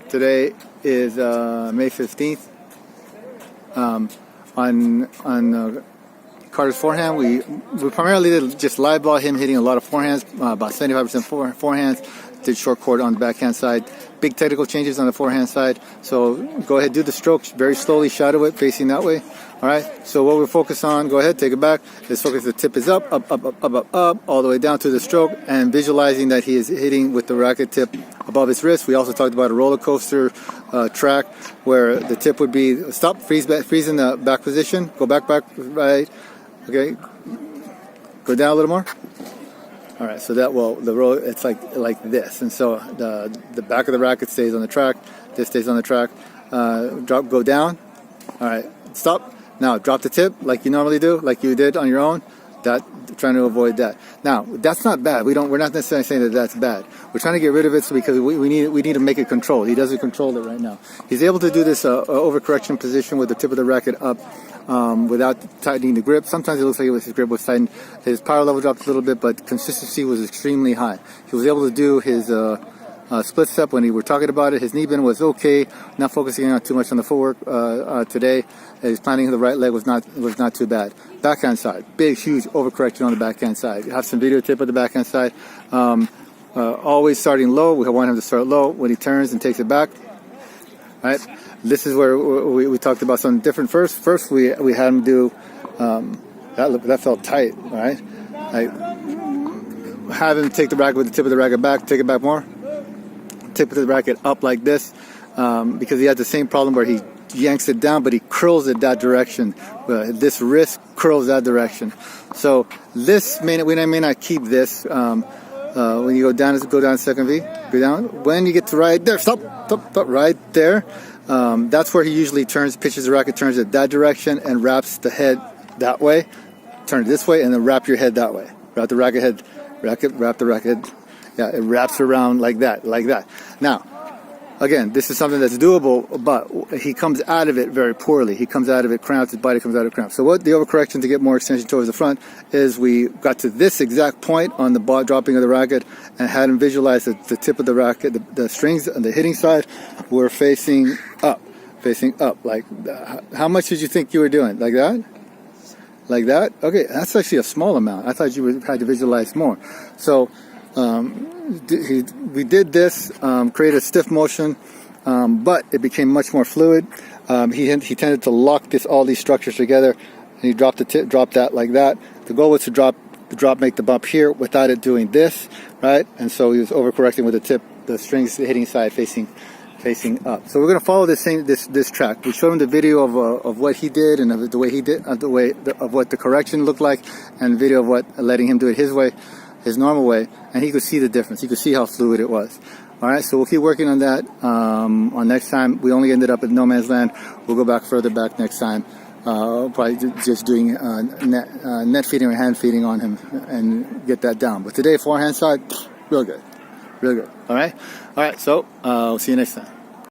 Today is May 15th. On Carter's forehand, we primarily did just live ball, him hitting a lot of forehands, about 75% forehands. Did short court on the backhand side. Big technical changes on the forehand side. So go ahead, do the strokes very slowly, shadow it, facing that way. All right. So what we're focused on, go ahead, take it back. Let's focus. The tip is up, all the way down to the stroke, and visualizing that he is hitting with the racket tip above his wrist. We also talked about a roller coaster track where the tip would be stop, freeze in the back position, go back, right. Okay. Go down a little more. All right, so that the roll, it's like this, and so the back of the racket stays on the track. This stays on the track. Go down. All right, stop. Now drop the tip like you normally do, like you did on your own. Trying to avoid that. Now that's not bad. We're not necessarily saying that that's bad. We're trying to get rid of it because we need to make it controlled. He doesn't control it right now. He's able to do this overcorrection position with the tip of the racket up. Without tightening the grip. Sometimes it looks like his grip was tightened. His power level dropped a little bit, but consistency was extremely high. He was able to do his split step when we were talking about it. His knee bend was okay. Not focusing on too much on the footwork today. His planning of the right leg was not too bad. Backhand side, big, huge overcorrection on the backhand side. You have some videotape of the backhand side. Always starting low. We want him to start low when he turns and takes it back. Right. This is where we talked about something different. First we had him do that felt tight, right? Have him take the racket with the tip of the racket back, take it back more, tip of the racket up like this, because he had the same problem where he yanks it down, but he curls it that direction. This wrist curls that direction. So this we may not keep this. When you go down second V, go down. When you get to right there, stop, right there. That's where he usually pitches the racket, turns it that direction, and wraps the head that way. Turn it this way, and then wrap your head that way. Wrap the racket head, wrap the racket. Yeah, it wraps around like that. Now, again, this is something that's doable, but he comes out of it very poorly. He comes out of it cramped. His body comes out of cramped. So what the overcorrection to get more extension towards the front is we got to this exact point on the ball dropping of the racket and had him visualize that the tip of the racket, the strings on the hitting side were facing up. Like, how much did you think you were doing? Like that? Like that? Okay, that's actually a small amount. I thought you had to visualize more. So we did this, create a stiff motion, but it became much more fluid. He tended to lock all these structures together, and he dropped the tip, dropped that like that. The goal was to make the bump here without it doing this, right? And so he was overcorrecting with the tip, the strings hitting side facing up. So we're going to follow this track. We showed him the video of what he did and of the way he did, of what the correction looked like, and video of letting him do it his way. His normal way, and he could see the difference. He could see how fluid it was. All right, so we'll keep working on that. On next time, we only ended up at no man's land. We'll go further back next time. Probably just doing net feeding or hand feeding on him and get that down. But today, forehand side, real good. All right. So we'll see you next time.